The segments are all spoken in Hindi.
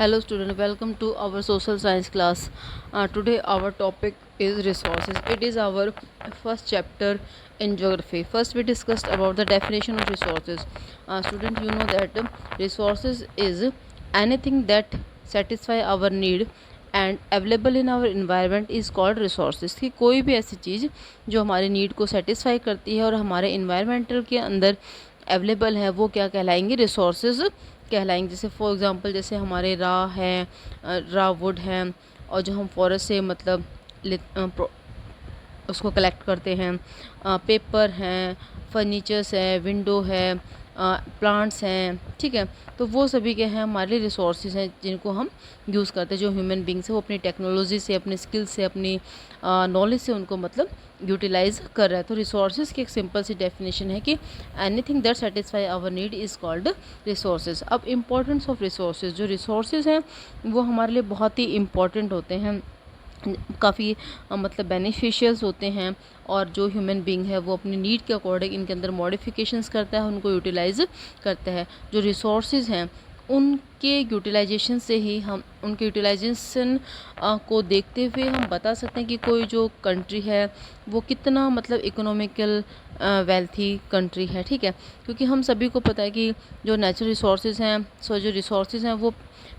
Hello student, welcome to our social science class. Today our topic is resources. It is our first chapter in geography. First we discussed about the definition of resources. Student, you know that resources is anything that satisfy our need and available in our environment is called resources कि कोई भी ऐसी चीज़ जो हमारे नीड को सेटिस्फाई करती है और हमारे इन्वायरमेंटल के अंदर अवेलेबल है वो क्या कहलाएंगे, रिसोर्सेज कहलाएंगे। जैसे फॉर एग्जांपल जैसे हमारे रॉ वुड है और जो हम फॉरेस्ट से मतलब उसको कलेक्ट करते हैं, पेपर हैं, फर्नीचर्स है, विंडो है, प्लांट्स हैं, ठीक है। तो वो सभी के हैं हमारे रिसोर्सेज हैं जिनको हम यूज़ करते हैं। जो ह्यूमन बींग्स है वो अपनी टेक्नोलॉजी से, अपने स्किल से, अपनी नॉलेज से उनको मतलब यूटिलाइज कर रहा है। तो रिसोर्सेज की एक सिंपल सी डेफिनेशन है कि anything that satisfy our need is called resources. अब इम्पोर्टेंस ऑफ रिसोर्सेज, जो रिसोर्सेज हैं वो हमारे लिए बहुत ही इम्पॉर्टेंट होते हैं, काफ़ी मतलब बेनिफिशियल्स होते हैं। और जो ह्यूमन बीइंग है वो अपनी नीड के अकॉर्डिंग इनके अंदर मॉडिफिकेशंस करता है, उनको यूटिलाइज करता है। जो रिसोर्सेज हैं उनके यूटिलाइजेशन से ही हम उनके यूटिलाइजेशन को देखते हुए हम बता सकते हैं कि कोई जो कंट्री है वो कितना मतलब इकोनॉमिकल वेल्थी कंट्री है, ठीक है। क्योंकि हम सभी को पता है कि जो नेचुरल रिसोर्सेज हैं, जो रिसोर्सेज हैं वो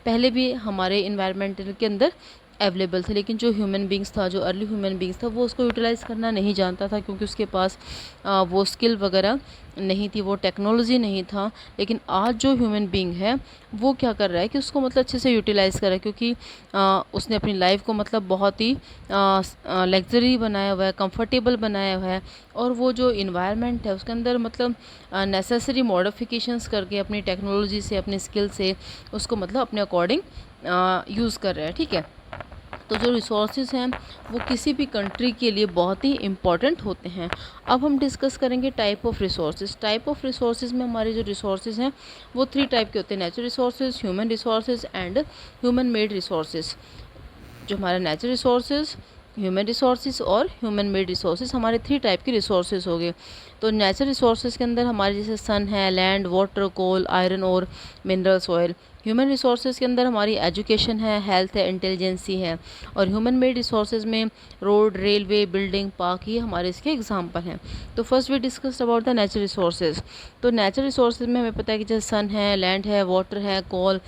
पहले भी हमारे इन्वायरमेंटल के अंदर अवेलेबल थे, लेकिन जो ह्यूमन बींग्स था, जो अर्ली ह्यूमन बींग्स था वो उसको यूटिलाइज़ करना नहीं जानता था क्योंकि उसके पास वो स्किल वगैरह नहीं थी, वो टेक्नोलॉजी नहीं था। लेकिन आज जो ह्यूमन बींग है वो क्या कर रहा है कि उसको मतलब अच्छे से यूटिलाइज़ कर रहा है, क्योंकि उसने अपनी लाइफ को मतलब बहुत ही लग्जरी बनाया हुआ है, कंफर्टेबल बनाया हुआ है। और वो जो इन्वायरमेंट है उसके अंदर मतलब नेसेसरी मॉडिफिकेशंस करके अपनी टेक्नोलॉजी से, अपने स्किल से उसको मतलब अपने अकॉर्डिंग यूज़ कर रहा है, ठीक है। तो जो रिसोर्सेज हैं वो किसी भी कंट्री के लिए बहुत ही इम्पॉर्टेंट होते हैं। अब हम डिस्कस करेंगे type of resources. Type of resources में हमारे जो रिसोर्सेज हैं वो 3 टाइप के होते हैं: natural resources, human resources and human made resources. जो हमारे नेचुरल रिसोर्सेज, ह्यूमन रिसोर्सेज और ह्यूमन मेड रिसोर्सेज हमारे 3 टाइप के रिसोर्सेज हो गए। तो नेचुरल रिसोर्सेज के अंदर हमारे जैसे सन है, लैंड, वाटर, कोल, आयरन और मिनरल्स, ऑयल। ह्यूमन रिसोर्सेज के अंदर हमारी एजुकेशन है, हेल्थ है, इंटेलिजेंसी है। और ह्यूमन मेड रिसोर्सेज में रोड, रेलवे, बिल्डिंग, पार्क, ये हमारे इसके एग्जांपल हैं। तो first we discussed about the natural resources. तो नेचुरल रिसोर्सेज में हमें पता है कि जैसे सन है, लैंड है, वाटर है, कोल,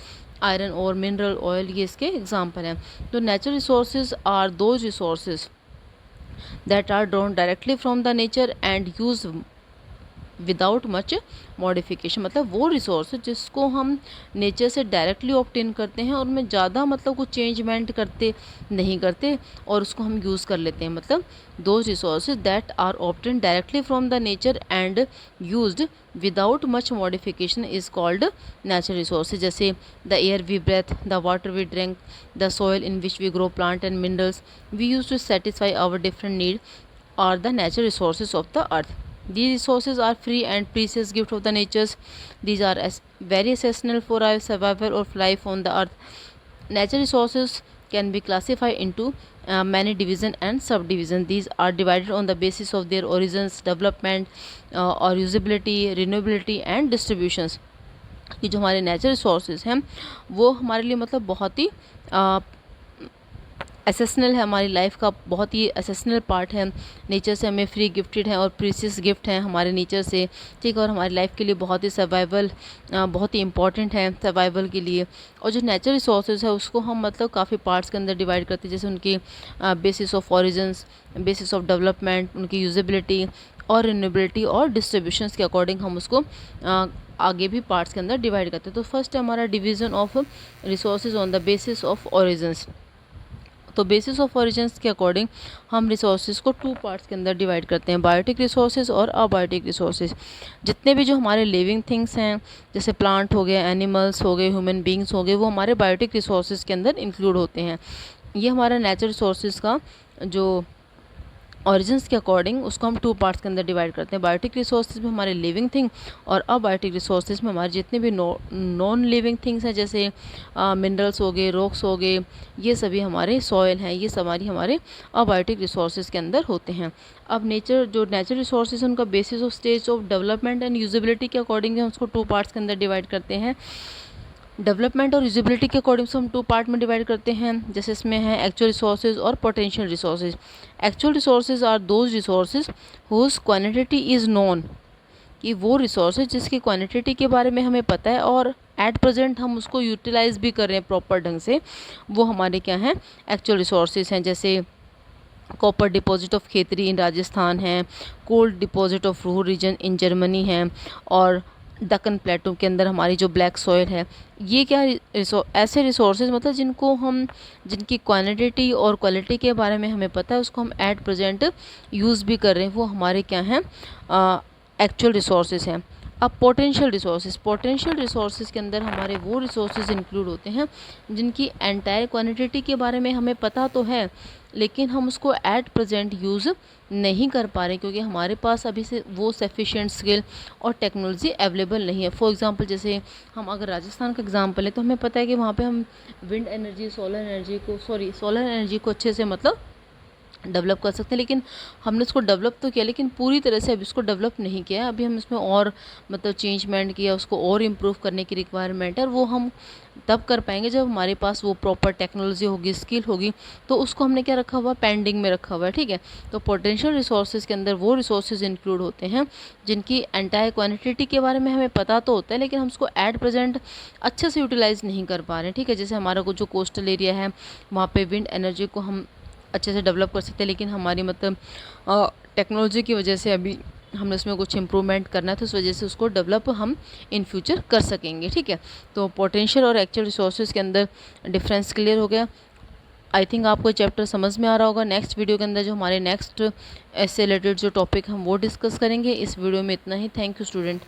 आयरन और मिनरल ऑयल, ये इसके एग्जांपल हैं। तो natural resources are those resources that are drawn directly from the nature and use without much modification. मतलब वो रिसोर्स जिसको हम नेचर से डायरेक्टली ऑब्टेन करते हैं और उनमें ज़्यादा मतलब कुछ चेंजमेंट नहीं करते और उसको हम यूज़ कर लेते हैं। मतलब दो resources that are obtain directly from the nature and used without much modification is called natural resources. जैसे the air we breathe, the water we drink, the soil in which we grow plant and minerals we use to satisfy our different need are the natural resources of the earth. These resources are free and precious gift of the natures. These are very essential for our survival of life on the earth. Natural resources can be classified into many division and subdivision. These are divided on the basis of their origins, development, or usability, renewability and distributions. कि जो हमारे नेचुरल रिसोर्सेज हैं वो हमारे लिए मतलब बहुत ही एसेसनल है, हमारी लाइफ का बहुत ही एसेसनल पार्ट है। नेचर से हमें फ्री गिफ्टेड है और प्रीसियस गिफ्ट हैं हमारे नेचर से, ठीक है। और हमारी लाइफ के लिए बहुत ही सर्वाइवल बहुत ही इंपॉर्टेंट है सर्वाइवल के लिए। और जो नेचुरल रिसोर्सेज है उसको हम मतलब काफ़ी पार्ट्स के अंदर डिवाइड करते हैं, जैसे उनकी basis of origins, basis of development, उनकी यूजेबिलिटी और रिन्यूएबिलिटी और डिस्ट्रीब्यूशंस के अकॉर्डिंग हम उसको आगे भी पार्ट्स के अंदर डिवाइड करते हैं। तो फर्स्ट है हमारा division of resources on the basis of origins. तो बेसिस ऑफ ऑरिजिन्स के अकॉर्डिंग हम रिसोर्सेज को 2 पार्ट्स के अंदर डिवाइड करते हैं: बायोटिक रिसोर्सेज और अबायोटिक रिसोर्सेज। जितने भी जो हमारे लिविंग थिंग्स हैं जैसे प्लांट हो गए, एनिमल्स हो गए, ह्यूमन बींग्स हो गए, वो हमारे बायोटिक रिसोर्सेज के अंदर इंक्लूड होते हैं। ये हमारा नेचुरल रिसोर्सेज का जो ऑरिजिन्स के अकॉर्डिंग उसको हम 2 पार्ट्स के अंदर डिवाइड करते हैं। बायोटिक रिसोर्सेज में हमारे लिविंग थिंग और अबायोटिक रिसोर्सेज में हमारे जितने भी नॉन लिविंग थिंग्स हैं जैसे मिनरल्स हो गए, रॉक्स हो गए, ये सभी हमारे सॉइल हैं, ये हमारे अबायोटिक रिसोर्सेज के अंदर होते हैं। अब जो नेचुरल रिसोर्सेज हैं उनका basis of stage of development and usability के अकॉर्डिंग हम उसको 2 पार्ट्स के अंदर डिवाइड करते हैं। डेवलपमेंट और यूजिबिलिटी के अकॉर्डिंग से हम 2 पार्ट में डिवाइड करते हैं। जैसे इसमें है एक्चुअल रिसोर्सेज और potential resources. Actual resources are those resources whose quantity is known, कि वो रिसोर्सेज जिसकी क्वांटिटी के बारे में हमें पता है और एट प्रेजेंट हम उसको यूटिलाइज भी कर रहे हैं प्रॉपर ढंग से, वो हमारे क्या हैं, एक्चुअल रिसोर्सेज हैं। जैसे copper deposit of Khetri in Rajasthan है, cold deposit of Ruhr region in Germany है, और दक्कन प्लेटो के अंदर हमारी जो ब्लैक सॉयल है। ये क्या ऐसे रिसोर्सेज मतलब जिनकी क्वांटिटी और क्वालिटी के बारे में हमें पता है, उसको हम एट प्रेजेंट यूज़ भी कर रहे हैं, वो हमारे क्या हैं, एक्चुअल रिसोर्सेज हैं। अब पोटेंशियल रिसोर्सेज के अंदर हमारे वो रिसोर्सेज इंक्लूड होते हैं जिनकी एंटायर क्वांटिटी के बारे में हमें पता तो है, लेकिन हम उसको एट प्रेजेंट यूज़ नहीं कर पा रहे क्योंकि हमारे पास अभी से वो सफिशिएंट स्किल और टेक्नोलॉजी अवेलेबल नहीं है। फॉर एग्जांपल जैसे हम अगर राजस्थान का एग्जांपल है तो हमें पता है कि वहाँ पे हम विंड एनर्जी, सोलर एनर्जी को अच्छे से मतलब डेवलप कर सकते हैं, लेकिन हमने उसको डेवलप तो किया लेकिन पूरी तरह से अभी उसको डेवलप नहीं किया। अभी हम इसमें और मतलब चेंजमेंट किया, उसको और इम्प्रूव करने की रिक्वायरमेंट है, और वो हम तब कर पाएंगे जब हमारे पास वो प्रॉपर टेक्नोलॉजी होगी, स्किल होगी। तो उसको हमने क्या रखा हुआ, पेंडिंग में रखा हुआ है, ठीक है। तो पोटेंशियल रिसोर्सेज के अंदर वो रिसोर्सेज इंक्लूड होते हैं जिनकी एंटायर क्वांटिटी के बारे में हमें पता तो होता है, लेकिन हम उसको एट प्रेजेंट अच्छे से यूटिलाइज नहीं कर पा रहे हैं, ठीक है। जैसे हमारा जो कोस्टल एरिया है वहाँ पे विंड एनर्जी को हम अच्छे से डेवलप कर सकते हैं, लेकिन हमारी मतलब टेक्नोलॉजी की वजह से अभी हमने उसमें कुछ इम्प्रूवमेंट करना है, तो उस वजह से उसको डेवलप हम इन फ्यूचर कर सकेंगे, ठीक है। तो पोटेंशियल और एक्चुअल रिसोर्सेज के अंदर डिफरेंस क्लियर हो गया। आई थिंक आपको चैप्टर समझ में आ रहा होगा। नेक्स्ट वीडियो के अंदर जो हमारे नेक्स्ट इससे रिलेटेड जो टॉपिक हम वो डिस्कस करेंगे। इस वीडियो में इतना ही। Thank you student.